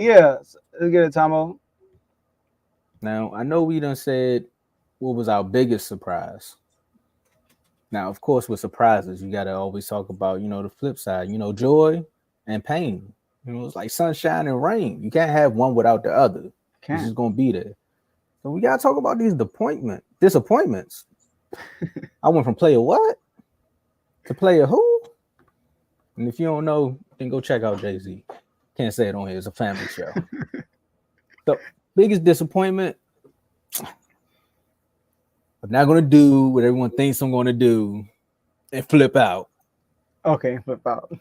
Yeah, let's get it, Tomo. Now, I know we done said what was our biggest surprise. Now, of course, with surprises, you got to always talk about, the flip side, joy and pain. It's like sunshine and rain. You can't have one without the other. It's Can't. just going to be there. So we got to talk about these disappointments. I went from player what to player who? And if you don't know, then go check out Jay-Z. Can't say it on here. It's a family show. The biggest disappointment, I'm not going to do what everyone thinks I'm going to do and flip out. Okay, flip out.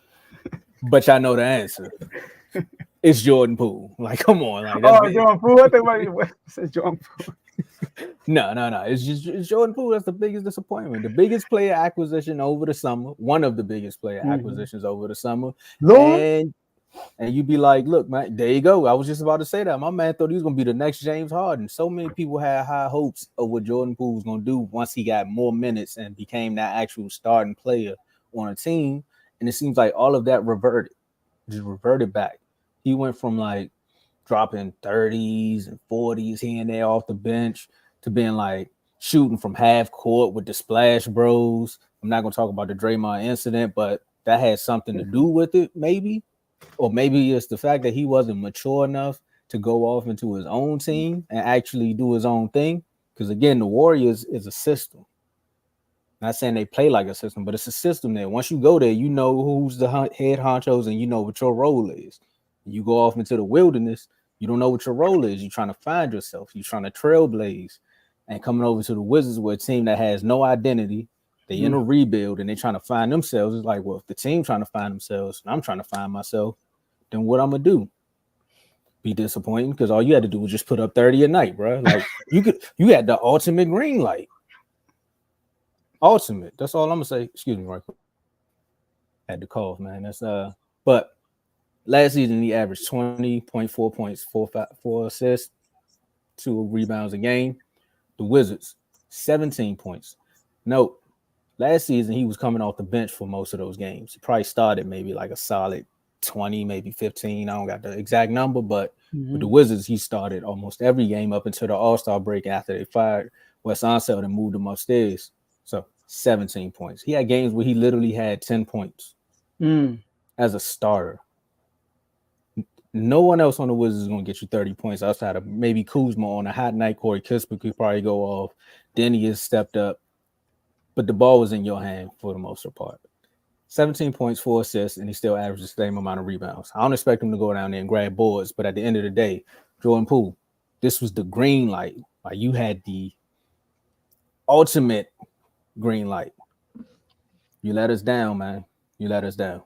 But y'all know the answer. It's Jordan Poole. Like, come on, like that's Oh, big. Jordan Poole. I think what says Jordan Poole. No. It's Jordan Poole. That's the biggest disappointment. The biggest player acquisition over the summer. One of the biggest player Mm-hmm. acquisitions over the summer. Lord. And you be like, look, man, there you go. I was just about to say that. My man thought he was gonna be the next James Harden. So many people had high hopes of what Jordan Poole was gonna do once he got more minutes and became that actual starting player on a team. And it seems like all of that just reverted back. He went from like dropping 30s and 40s here and there off the bench to being like shooting from half court with the splash bros. I'm not gonna talk about the Draymond incident, but that had something to do with it, maybe. Or maybe it's the fact that he wasn't mature enough to go off into his own team and actually do his own thing. Because again, the Warriors is a system. Not saying they play like a system, but it's a system there. Once you go there, you know who's the head honchos and you know what your role is. You go off into the wilderness, you don't know what your role is. You're trying to find yourself. You're trying to trailblaze. And coming over to the Wizards, where a team that has no identity, they in a rebuild and they're trying to find themselves. It's like, well, if the team trying to find themselves and I'm trying to find myself, then what I'm gonna do? Be disappointing because all you had to do was just put up 30 a night, bro. Like you had the ultimate green light. Ultimate. That's all I'm gonna say. Excuse me, right quick. Had to cough, man. But last season he averaged 20.4 points, four assists, 2 rebounds a game. The Wizards, 17 points. Note, last season he was coming off the bench for most of those games. He probably started maybe like a solid 20, maybe 15. I don't got the exact number, but with the Mm-hmm. Wizards, he started almost every game up until the All-Star break after they fired Wes Unseld and moved him upstairs. So 17 points. He had games where he literally had 10 points Mm. as a starter. No one else on the Wizards is going to get you 30 points outside of maybe Kuzma on a hot night. Corey Kispert could probably go off. Denny has stepped up, but the ball was in your hand for the most part. 17 points, 4 assists, and he still averages the same amount of rebounds. I don't expect him to go down there and grab boards, but at the end of the day, Jordan Poole, this was the green light. Like you had the ultimate green light. You let us down, man. You let us down.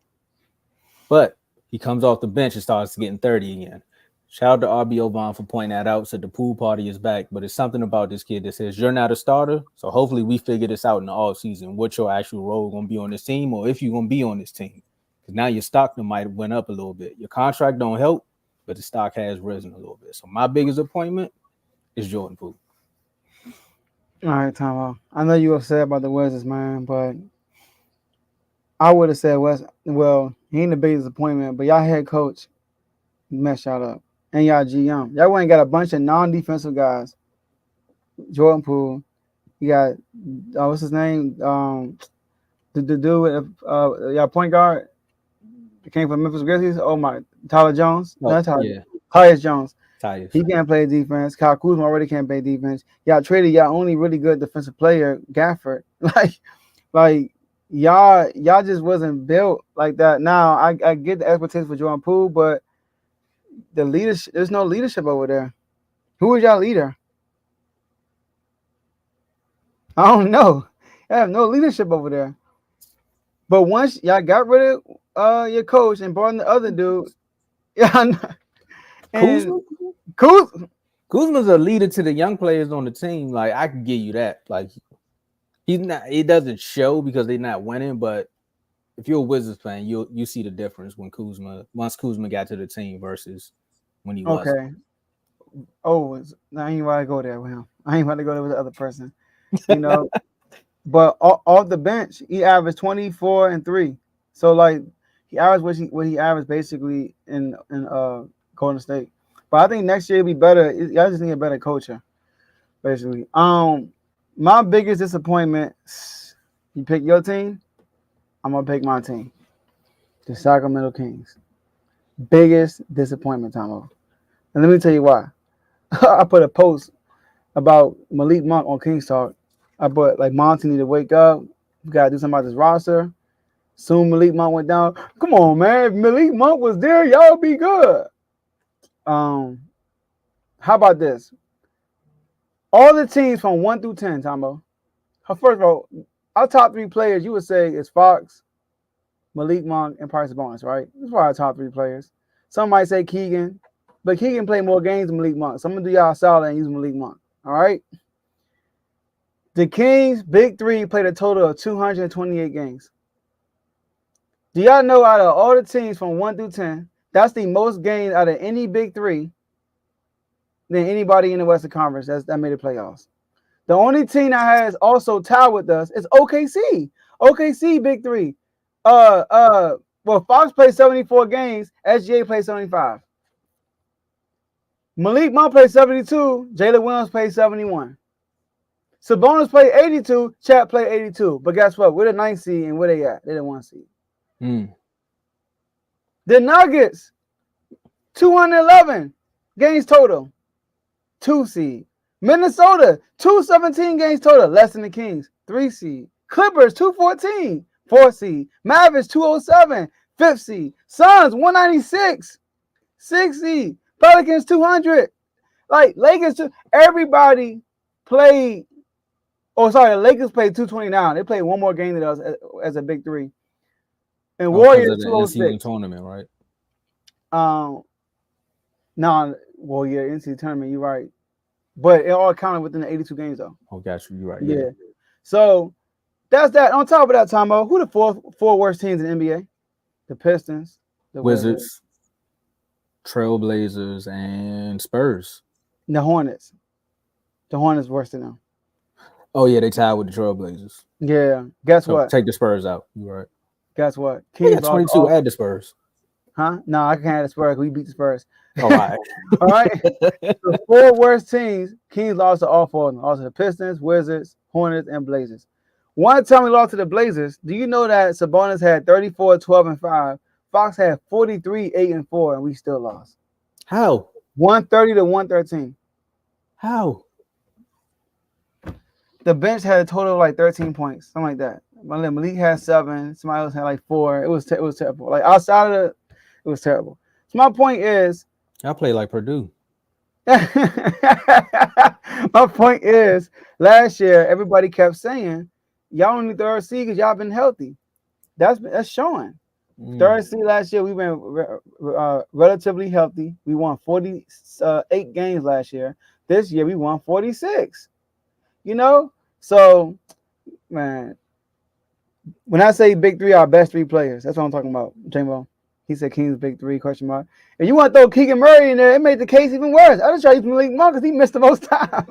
But he comes off the bench and starts getting 30 again. Shout out to RBO Bond for pointing that out. Said the pool party is back, but it's something about this kid that says you're not a starter. So hopefully we figure this out in the off season. What your actual role going to be on this team, or if you're going to be on this team. Because now your stock might have went up a little bit. Your contract don't help, but the stock has risen a little bit. So my biggest appointment is Jordan Poole. All right, Tomo. I know you upset about the Wizards, man, but I would have said West. Well, he ain't the biggest disappointment, but y'all head coach messed y'all up, and y'all GM. Y'all went and got a bunch of non-defensive guys. Jordan Poole. You got what's his name? The dude with y'all point guard that came from Memphis Grizzlies. Oh my, Tyler Jones. Oh, Not Tyler. yeah. Tyus Jones. Tyus. He can't play defense. Kyle Kuzma already can't play defense. Y'all traded y'all only really good defensive player, Gafford. Like y'all just wasn't built like that. Now I get the expectations for Jordan Poole, but the leadership, there's no leadership over there. Who is y'all leader? I don't know. I have no leadership over there. But once y'all got rid of your coach and brought in the other dude, yeah, and Kuzma? Kuz, Kuzma's a leader to the young players on the team. Like I can give you that. Like he's not. It doesn't show because they're not winning. But if you're a Wizards fan, you see the difference when once Kuzma got to the team versus when he wasn't. okay. Oh, I ain't want to go there with him. I ain't want to go there with the other person. You know, but off the bench, he averaged 24 and 3. So like he averaged what he averaged basically in Golden State. But I think next year it'll be better. Y'all just need a better culture, basically. My biggest disappointment. You pick your team. I'm gonna pick my team, the Sacramento Kings. Biggest disappointment, Tomo. And let me tell you why. I put a post about Malik Monk on Kings Talk. I put like Monty need to wake up. We gotta do something about this roster. Soon Malik Monk went down. Come on, man. If Malik Monk was there, y'all be good. How about this? All the teams from 1 through 10, Tombo. First of all, our top 3 players, you would say, is Fox, Malik Monk, and Price Barnes, right? That's why our top 3 players. Some might say Keegan, but Keegan played more games than Malik Monk. So I'm going to do y'all solid and use Malik Monk, all right? The Kings, big 3, played a total of 228 games. Do y'all know out of all the teams from 1 through 10, that's the most games out of any big 3 than anybody in the Western Conference that made the playoffs. The only team that has also tied with us is OKC. OKC, big 3. Well, Fox played 74 games. SGA played 75. Malik Monk played 72. Jalen Williams played 71. Sabonis played 82. Chat played 82. But guess what? We're the 9th seed, and where they at? They're the 1 seed. The Nuggets, 211 games total. 2 seed. Minnesota, 217 games total. Less than the Kings. 3 seed. Clippers, 214. 4 seed. Mavericks, 207. 5th seed. Suns, 196. 6 seed. Pelicans, 200. Like, Lakers, everybody played. Oh, sorry. The Lakers played 229. They played one more game than us as a big 3. And Warriors, 206. Tournament, right? No, well, yeah, NCAA tournament, you're right. But it all counted within the 82 games, though. Oh, got you. You're right. Yeah. So that's that. On top of that, Tomo, who the four worst teams in the NBA? The Pistons, the Wizards, Trailblazers, and Spurs. The Hornets. The Hornets worse than them. Oh, yeah, they tied with the Trailblazers. Yeah. Guess what? Take the Spurs out. You're right. Guess what? Kings got 22 at the Spurs. Huh? No, I can't have the Spurs. We beat the Spurs. All right. All right. The 4 worst teams, Kings lost to all 4 of them. Lost to the Pistons, Wizards, Hornets, and Blazers. One time we lost to the Blazers, do you know that Sabonis had 34, 12, and 5? Fox had 43, 8, and 4, and we still lost. How? 130 to 113. How? The bench had a total of like 13 points, something like that. Malik had 7. Somebody else had like 4. It was terrible. Like outside of it was terrible. So my point is, I play like Purdue. My point is, last year everybody kept saying y'all only 3rd seed because y'all been healthy. That's showing. 3rd seed last year, we been relatively healthy. We won 48 games last year. This year we won 46. You know, so man, when I say big 3, our best 3 players, that's what I'm talking about. J-Mo. He said Kings big 3 ? And you want to throw Keegan Murray in there? It made the case even worse. I just try to use Malik Monk because he missed the most time,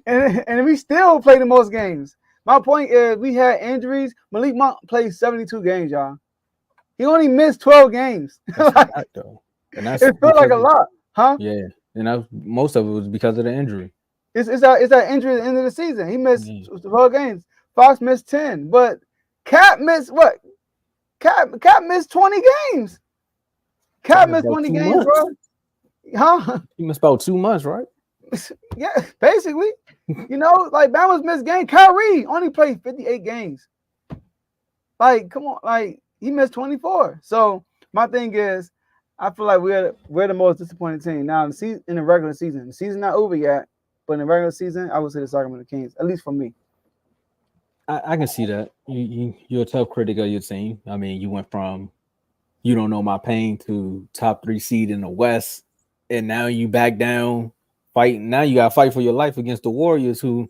and we still play the most games. My point is, we had injuries. Malik Monk played 72 games, y'all. He only missed 12 games. Like, though. And that's it felt like a lot, huh? Yeah, and most of it was because of the injury. It's that injury at the end of the season. He missed 12 games. Fox missed 10, but Cap missed what? Cap missed 20 games. Cap missed 20 games, bro. Huh? He missed about 2 months, right? Yeah, basically. You know, like Bama's missed games. Kyrie only played 58 games. Like, come on, like he missed 24. So my thing is, I feel like we're the most disappointing team now in the regular season. The season's not over yet, but in the regular season, I would say the Sacramento Kings, at least for me. I can see that. You're a tough critic of your team. I mean, you went from you don't know my pain to top 3 seed in the West, and now you back down fighting. Now you got to fight for your life against the Warriors, who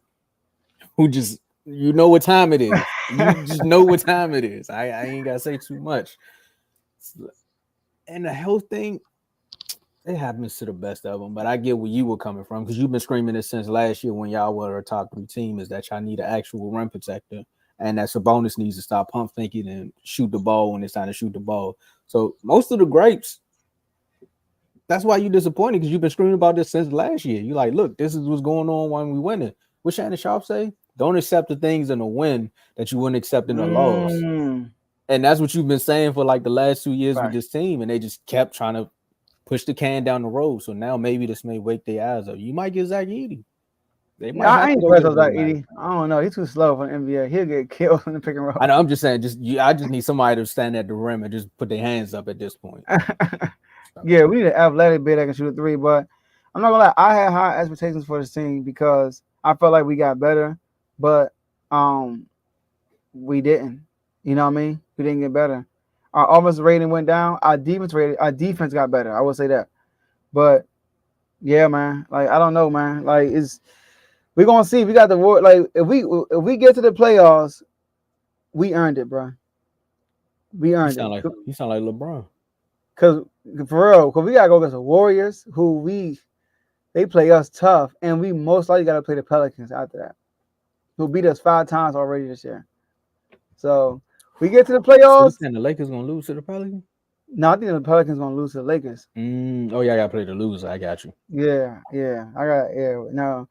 just know what time it is. You just know what time it is. I ain't gotta say too much. And the health thing, it happens to the best of them. But I get where you were coming from because you've been screaming it since last year when y'all were a top 3 team. Is that y'all need an actual rim protector, and that Sabonis needs to stop pump thinking and shoot the ball when it's time to shoot the ball. So most of the grapes, That's why you disappointed because you've been screaming about this since last year. You like, look, this is what's going on when we winning. What Shannon Sharp say? Don't accept the things in a win that you wouldn't accept in a loss. Mm, And that's what you've been saying for like the last 2 years with right. this team, and they just kept trying to push the can down the road. So now maybe this may wake their eyes up. You might get Zach Edey. They Yeah, might I have to ain't go impressed get a with that rim man. 80. I don't know. He's too slow for the NBA. He'll get killed in the pick and I roll. know. I'm just saying. I just need somebody to stand at the rim and just put their hands up at this point. Yeah, we need an athletic big that can shoot a three, but I'm not gonna lie. I had high expectations for this team because I felt like we got better, but um, we didn't. You know what I mean? We didn't get better. Our offensive rating went down. Our defense got better. I would say that. But yeah, man. Like I don't know, man. Like it's we're gonna see. We got the war. Like if we get to the playoffs, we earned it, bro. We You earned sound it. like you sound like LeBron. Cause for real, cause we gotta go against the Warriors, who they play us tough, and we most likely gotta play the Pelicans after that, who beat us 5 times already this year. So we get to the So you playoffs. saying the Lakers gonna lose to the Pelicans? No, I think the Pelicans gonna lose to the Lakers. Oh yeah, I gotta play the loser. I got you. Yeah. No.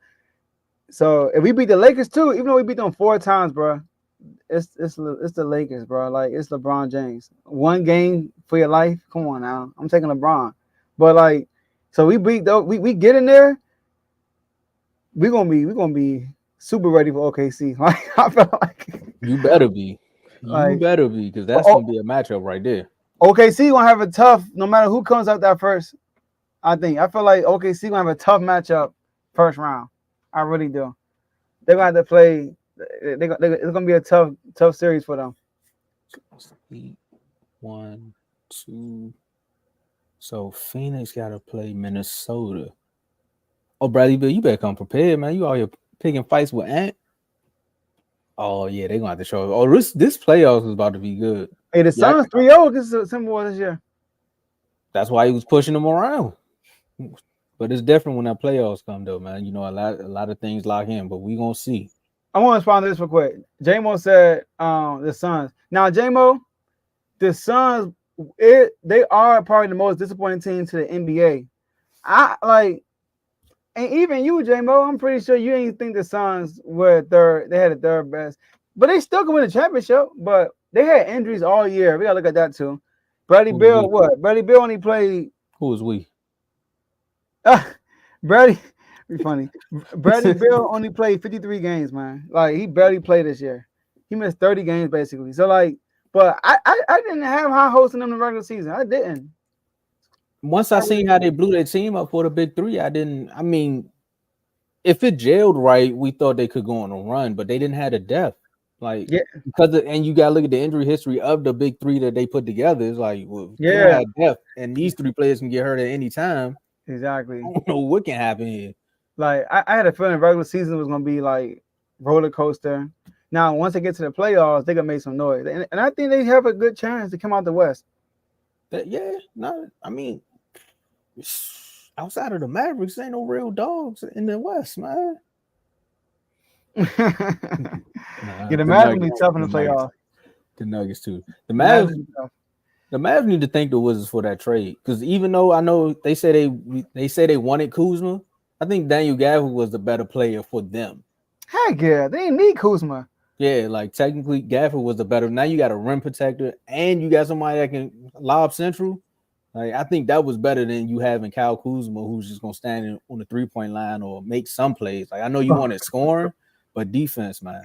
So if we beat the Lakers too, even though we beat them 4 times, bro, it's the Lakers, bro. Like it's LeBron James. One game for your life. Come on now. I'm taking LeBron. But like, so we beat though we get in there, we're gonna be super ready for OKC. Like I feel You better be. You like better be, because that's oh, gonna be a matchup right there. OKC gonna have a tough no matter who comes out that first. I feel like OKC gonna have a tough matchup first round. I really do. They're gonna have to play. It's gonna be a tough series for them. 1, 2. So Phoenix gotta play Minnesota. Oh, Bradley Bill, you better come prepared, man. You out here picking fights with Ant. Oh yeah, they gonna have to show. Oh, this playoffs is about to be good. Hey, the Yeah, Suns 3-0 against the Timberwolves this year. that's why he was pushing them around. But it's different when that playoffs come, though, man. You know, a lot of things lock in, but we gonna see. I want to respond to this real quick. JMO said the Suns. Now, JMO, the Suns, they are probably the most disappointing team to the NBA. I like, and even you, JMO, I'm pretty sure you ain't think the Suns were third. They had the third best, but they still can win the championship. But they had injuries all year. We gotta look at that too. Bradley Who's Beal, we? what? Bradley Beal only played. Who is we? Bradley, be funny. Bradley Beal only played 53 games, man. Like he barely played this year. He missed 30 games basically. So like, but I didn't have high hopes in them in the regular season. I didn't. Once I seen how they blew their team up for the big three, I didn't. I mean, if it jailed right, we thought they could go on a run, but they didn't have the depth. Like Yeah, and you gotta look at the injury history of the big three that they put together. It's like, well, if you don't yeah, have depth, and these three players can get hurt at any time. I exactly. don't know what can happen here. Like I had a feeling regular season was gonna be like roller coaster. Now once they get to the playoffs, they gonna make some noise, and I think they have a good chance to come out the West. I mean, outside of the Mavericks, ain't no real dogs in the West, man. Yeah, the The Mavs gonna Nuggets, be tough in the the Nuggets, playoffs. the Nuggets too. The The Mavs Mavs, gonna be tough. the Mavs need to thank the Wizards for that trade, because even though I know they say they wanted Kuzma, I think Daniel Gafford was the better player for them. Heck yeah, they didn't need Kuzma. Yeah, like technically Gafford was the better. Now you got a rim protector and you got somebody that can lob central. Like I think that was better than you having Kyle Kuzma, who's just gonna stand on the 3-point line or make some plays. Like I know you wanted scoring, but defense, man.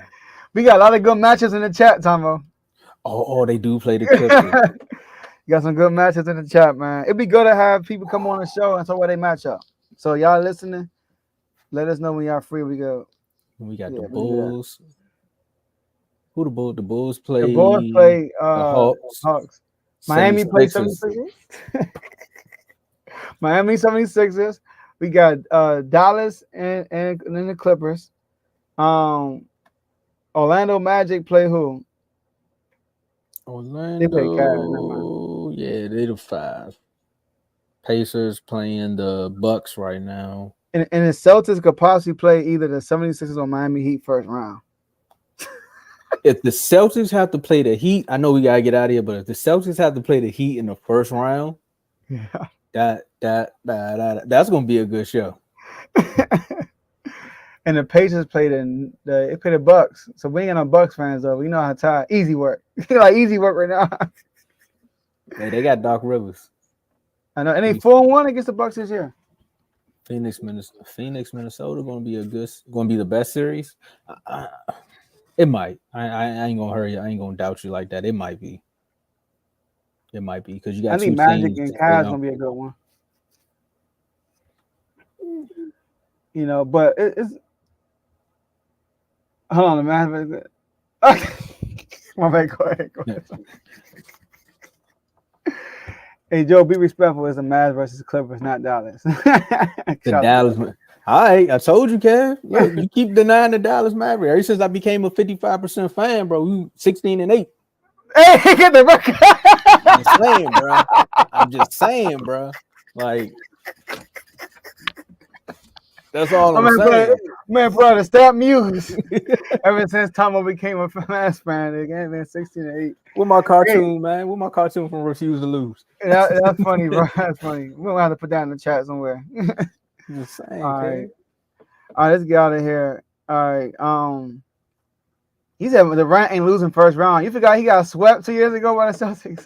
We got a lot of good matches in the chat, Tomo. Oh, they do play the You Clippers. got some good matches in the chat, man. It'd be good to have people come on the show and talk about they match up. So y'all listening, let us know when y'all free. We go. We got the We can do that. Bulls. Who the Bulls? The Bulls The Bulls play play the Hawks. Hawks. Miami plays 76ers. 76ers. Miami 76ers. We got Dallas and then the Clippers. Orlando Magic play who? They play Cavs. Never mind. Orlando. Yeah, they the 5. Pacers playing the Bucks right now. And the Celtics could possibly play either the 76ers or Miami Heat first round. If the Celtics have to play the Heat, I know we gotta get out of here, but if the Celtics have to play the Heat in the first round, Yeah. that That's gonna be a good show. And the Patriots played the Bucks. So we ain't got no Bucks fans though. We know how to easy work. Like easy work right now. Hey, they got Doc Rivers. I know. And they 4-1 against the Bucks this year. Phoenix, Minnesota gonna be the best series. It might. I ain't gonna hurry. I ain't gonna doubt you like that. It might be. It might be because you I got think two Magic teams. and Cavs gonna be a good one. You know, but it's hold on, the Magic. Okay. My bad. Go ahead. Hey Joe, be respectful. It's a Mavs versus Clippers, not Dallas. The Dallas. All right, I told you, Kev. Look, you keep denying the Dallas Mavericks. Ever since I became a 55% fan, bro, you 16-8. Hey, get the record. I'm just saying, bro. I'm just saying, bro. Like, that's all I'm saying. Brother, stop muse. Ever since Tomo became a Mavs fan, again, man, 16-8. With my cartoon, man. With my cartoon from Refuse to Lose. That's funny, bro. That's funny. We'll have to put that in the chat somewhere. Just saying, All right. Kev. All right, let's get out of here. All right. He said the Rant ain't losing first round. You forgot he got swept 2 years ago by the Celtics.